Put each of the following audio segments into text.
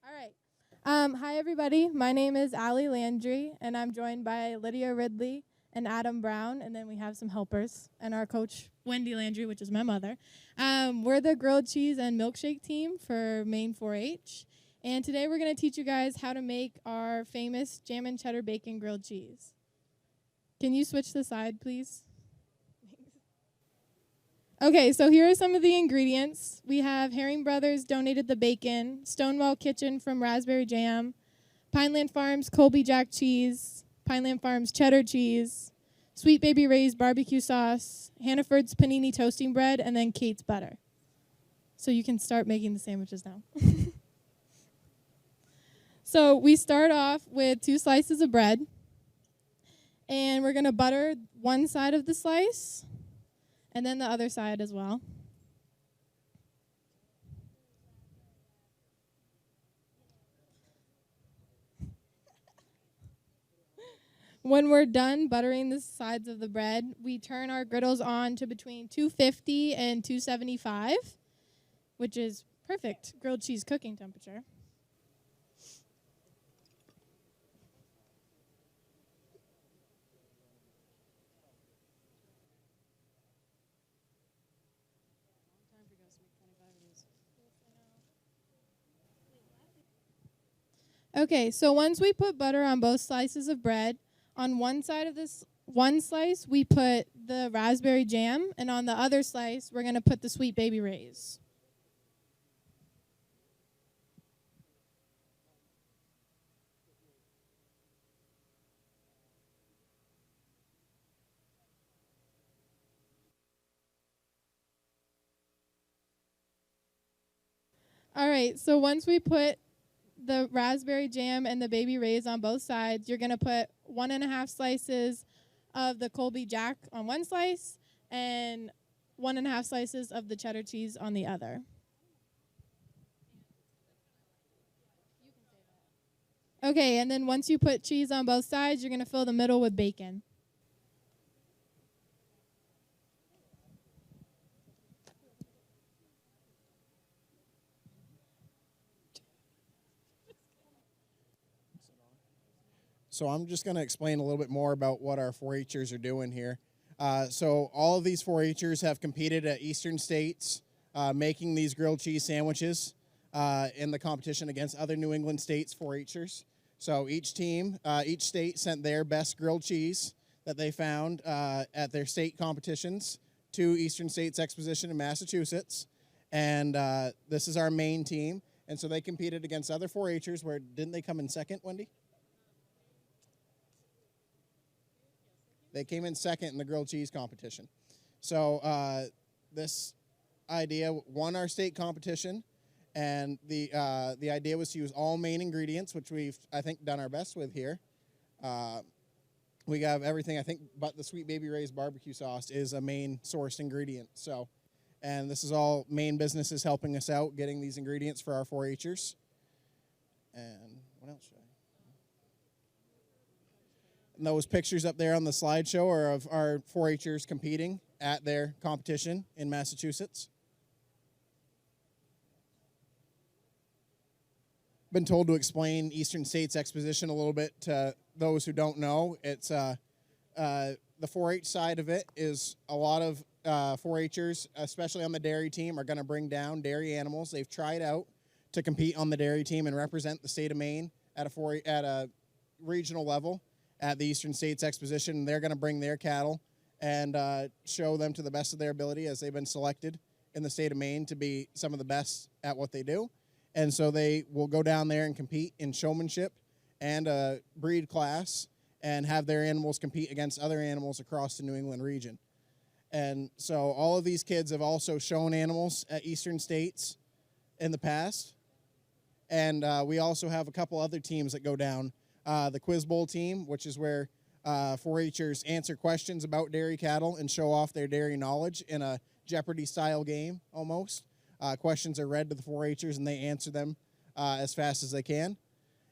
All right. Hi, everybody. My name is Allie Landry, and I'm joined by Lydia Ridley and Adam Brown, and then we have some helpers and our coach, Wendy Landry, which is my mother. We're the grilled cheese and milkshake team for Maine 4-H, and today we're going to teach you guys how to make our famous jam and cheddar bacon grilled cheese. Can you switch the side, please? Okay, so here are some of the ingredients. We have Herring Brothers donated the bacon, Stonewall Kitchen from Raspberry Jam, Pineland Farms Colby Jack cheese, Pineland Farms cheddar cheese, Sweet Baby Ray's barbecue sauce, Hannaford's panini toasting bread, and then Kate's butter. So you can start making the sandwiches now. So we start off with 2 slices of bread, and we're going to butter one side of the slice, and then the other side as well. When we're done buttering the sides of the bread, we turn our griddles on to between 250 and 275, which is perfect grilled cheese cooking temperature. Okay, so once we put butter on both slices of bread, on one side of this one slice we put the raspberry jam, and on the other slice we're going to put the Sweet Baby Ray's. All right, so once we put the raspberry jam and the Baby Ray's on both sides, you're going to put 1.5 slices of the Colby Jack on one slice and 1.5 slices of the cheddar cheese on the other. Okay, and then once you put cheese on both sides, you're going to fill the middle with bacon. So I'm just going to explain a little bit more about what our 4-Hers are doing here. So all of these 4-Hers have competed at Eastern States, making these grilled cheese sandwiches in the competition against other New England states 4-Hers. So each state sent their best grilled cheese that they found at their state competitions to Eastern States Exposition in Massachusetts. And this is our Maine team. And so they competed against other 4-Hers where, didn't they come in second, Wendy? They came in second in the grilled cheese competition. So this idea won our state competition, and the idea was to use all Maine ingredients, which we've, I think, done our best with here. We have everything, I think, but the Sweet Baby Ray's barbecue sauce is a Maine sourced ingredient. So, and this is all Maine businesses helping us out, getting these ingredients for our 4-Hers. And what else should I? And those pictures up there on the slideshow are of our 4-Hers competing at their competition in Massachusetts. Been told to explain Eastern States Exposition a little bit to those who don't know. It's the 4-H side of it is a lot of 4-Hers, especially on the dairy team, are going to bring down dairy animals. They've tried out to compete on the dairy team and represent the state of Maine at a regional level at the Eastern States Exposition. They're going to bring their cattle and show them to the best of their ability, as they've been selected in the state of Maine to be some of the best at what they do. And so they will go down there and compete in showmanship and a breed class and have their animals compete against other animals across the New England region. And so all of these kids have also shown animals at Eastern States in the past. And we also have a couple other teams that go down. The Quiz Bowl team, which is where 4-Hers answer questions about dairy cattle and show off their dairy knowledge in a Jeopardy-style game, almost. Questions are read to the 4-Hers, and they answer them as fast as they can.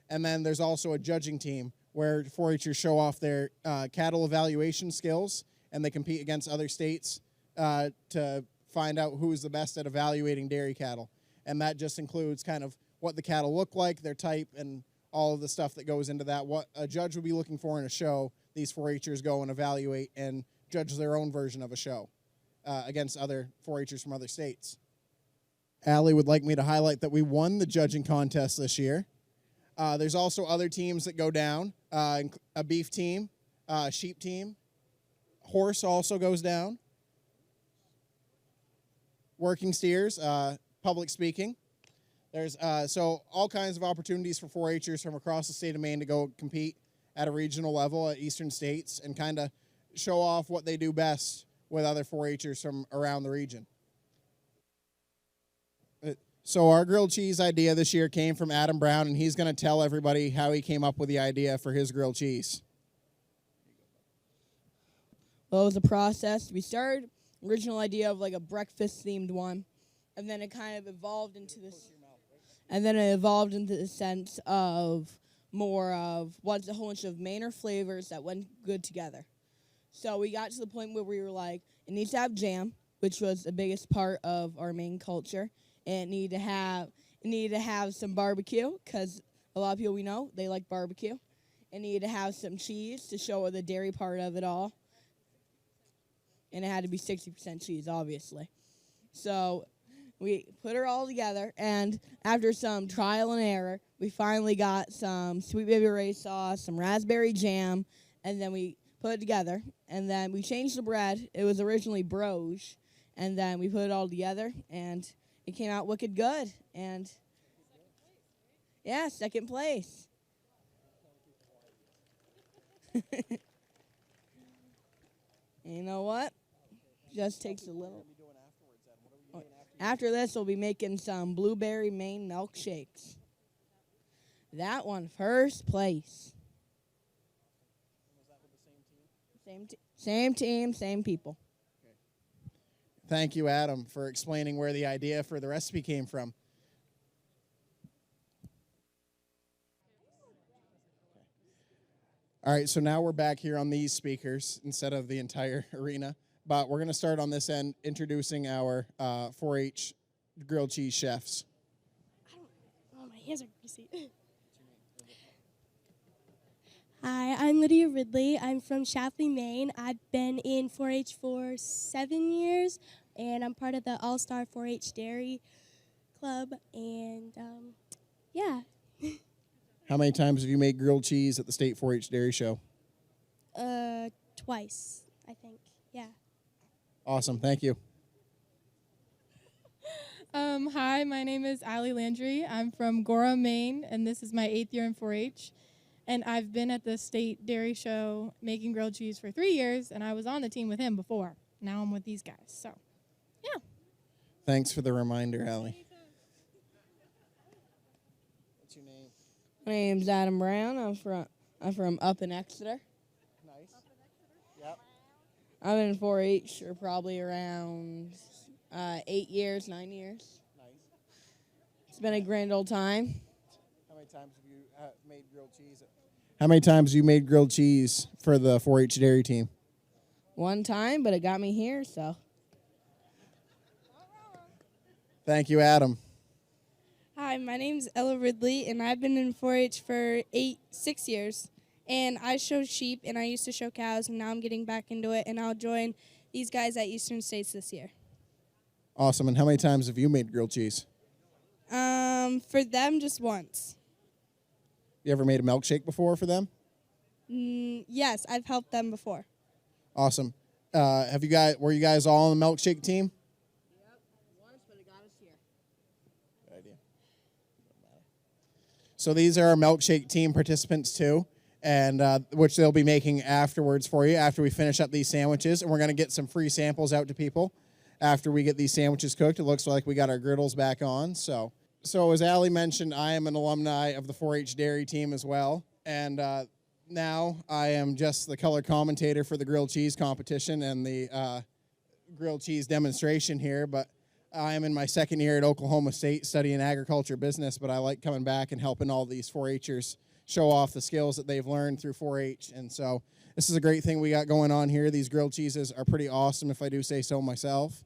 And then there's also a judging team where 4-Hers show off their cattle evaluation skills, and they compete against other states to find out who's the best at evaluating dairy cattle. And that just includes kind of what the cattle look like, their type, and all of the stuff that goes into that. What a judge would be looking for in a show, these 4-Hers go and evaluate and judge their own version of a show against other 4-Hers from other states. Allie would like me to highlight that we won the judging contest this year. There's also other teams that go down, a beef team, a sheep team. Horse also goes down. Working steers, public speaking. There's so all kinds of opportunities for 4-Hers from across the state of Maine to go compete at a regional level at Eastern States and kind of show off what they do best with other 4-Hers from around the region. So our grilled cheese idea this year came from Adam Brown, and he's going to tell everybody how he came up with the idea for his grilled cheese. Well, it was a process. We started original idea of like a breakfast-themed one, and then it kind of evolved into this. And then it evolved into the sense of more of what's a whole bunch of Mainer flavors that went good together. So we got to the point where we were like, it needs to have jam, which was the biggest part of our Maine culture. And it needed to have some barbecue, because a lot of people we know, they like barbecue. It needed to have some cheese to show the dairy part of it all. And it had to be 60% cheese, obviously. So we put it all together, and after some trial and error, we finally got some Sweet Baby Ray's sauce, some raspberry jam, and then we put it together. And then we changed the bread. It was originally broche, and then we put it all together, and it came out wicked good. And yeah, second place. And you know what? Just takes a little. After this, we'll be making some blueberry Maine milkshakes. That one, first place. Same team, same people. Thank you, Adam, for explaining where the idea for the recipe came from. All right, so now we're back here on these speakers instead of the entire arena. But we're going to start on this end, introducing our 4-H grilled cheese chefs. Oh, my hands are greasy. Hi, I'm Lydia Ridley. I'm from Shapley, Maine. I've been in 4-H for 7 years, and I'm part of the All-Star 4-H Dairy Club. And, yeah. How many times have you made grilled cheese at the State 4-H Dairy Show? Twice, I think. Yeah. Awesome. Thank you. Hi, my name is Allie Landry. I'm from Gorham, Maine, and this is my 8th year in 4-H. And I've been at the State Dairy Show making grilled cheese for 3 years, and I was on the team with him before. Now I'm with these guys. So, yeah. Thanks for the reminder, Allie. What's your name? My name's Adam Brown. I'm from up in Exeter. Nice. Yep. I've been in 4-H for probably around 8 years, 9 years. Nice. It's been a grand old time. How many times have you made grilled cheese? How many times have you made grilled cheese for the 4-H dairy team? One time, but it got me here, so. Thank you, Adam. Hi, my name's Ella Ridley, and I've been in 4-H for 6 years. And I show sheep, and I used to show cows, and now I'm getting back into it, and I'll join these guys at Eastern States this year. Awesome. And how many times have you made grilled cheese? For them, just once. You ever made a milkshake before for them? Yes, I've helped them before. Awesome. Were you guys all on the milkshake team? Yep, once, but it got us here. Good idea. So these are our milkshake team participants too, and which they'll be making afterwards for you after we finish up these sandwiches, and we're going to get some free samples out to people after we get these sandwiches cooked. It looks like we got our griddles back on. So as Allie mentioned, I am an alumni of the 4-H dairy team as well, and now I am just the color commentator for the grilled cheese competition and the grilled cheese demonstration here, but I am in my second year at Oklahoma State studying agriculture business, but I like coming back and helping all these 4-Hers show off the skills that they've learned through 4-H. And so this is a great thing we got going on here. These grilled cheeses are pretty awesome, if I do say so myself.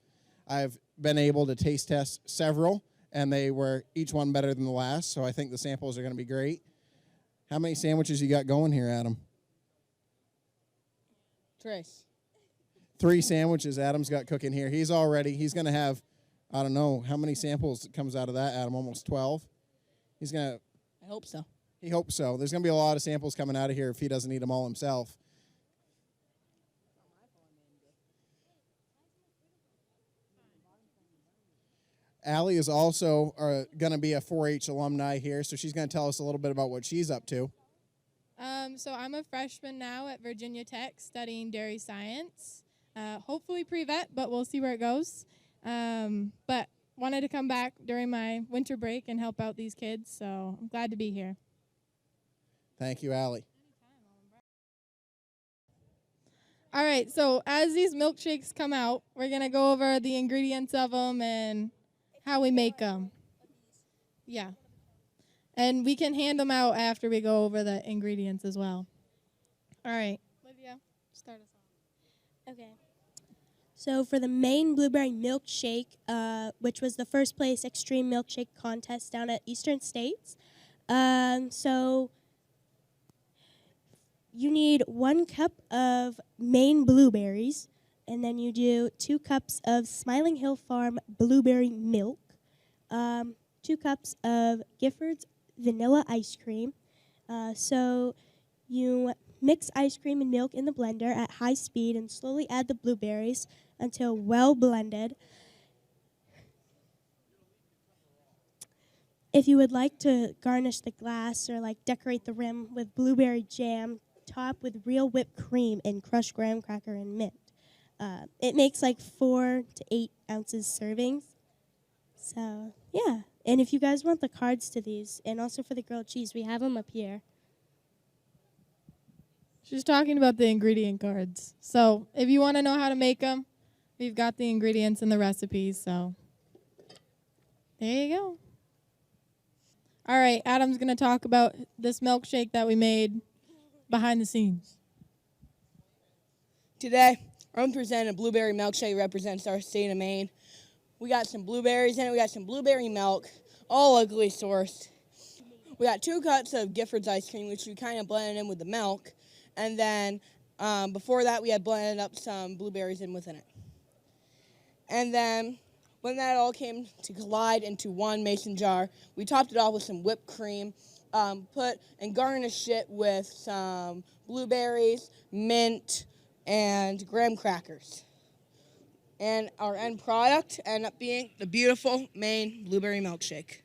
I've been able to taste test several, and they were each one better than the last, so I think the samples are going to be great. How many sandwiches you got going here, Adam? Trace. 3 sandwiches Adam's got cooking here. He's going to have, I don't know, how many samples comes out of that, Adam? Almost 12? He's going to... I hope so. He hopes so. There's going to be a lot of samples coming out of here if he doesn't eat them all himself. Allie is also going to be a 4-H alumni here, so she's going to tell us a little bit about what she's up to. So I'm a freshman now at Virginia Tech studying dairy science. Hopefully pre-vet, but we'll see where it goes. But wanted to come back during my winter break and help out these kids, so I'm glad to be here. Thank you, Allie. All right, so as these milkshakes come out, we're going to go over the ingredients of them and how we make them. Yeah. And we can hand them out after we go over the ingredients as well. All right. Lydia, start us off. Okay. So for the Maine Blueberry Milkshake, which was the first place extreme milkshake contest down at Eastern States, so you need 1 cup of Maine blueberries, and then you do 2 cups of Smiling Hill Farm blueberry milk, 2 cups of Gifford's vanilla ice cream. So you mix ice cream and milk in the blender at high speed and slowly add the blueberries until well blended. If you would like to garnish the glass or like decorate the rim with blueberry jam, top with real whipped cream and crushed graham cracker and mint. It makes like 4 to 8 ounces servings. So, yeah. And if you guys want the cards to these, and also for the grilled cheese, we have them up here. She's talking about the ingredient cards. So if you want to know how to make them, we've got the ingredients and the recipes. So there you go. All right, Adam's going to talk about this milkshake that we made behind the scenes. Today, our unpresented blueberry milkshake represents our state of Maine. We got some blueberries in it. We got some blueberry milk, all locally sourced. We got 2 cups of Gifford's ice cream, which we kind of blended in with the milk. And then before that, we had blended up some blueberries in within it. And then when that all came to collide into one mason jar, we topped it off with some whipped cream, put and garnished it with some blueberries, mint, and graham crackers. And our end product ended up being the beautiful Maine blueberry milkshake.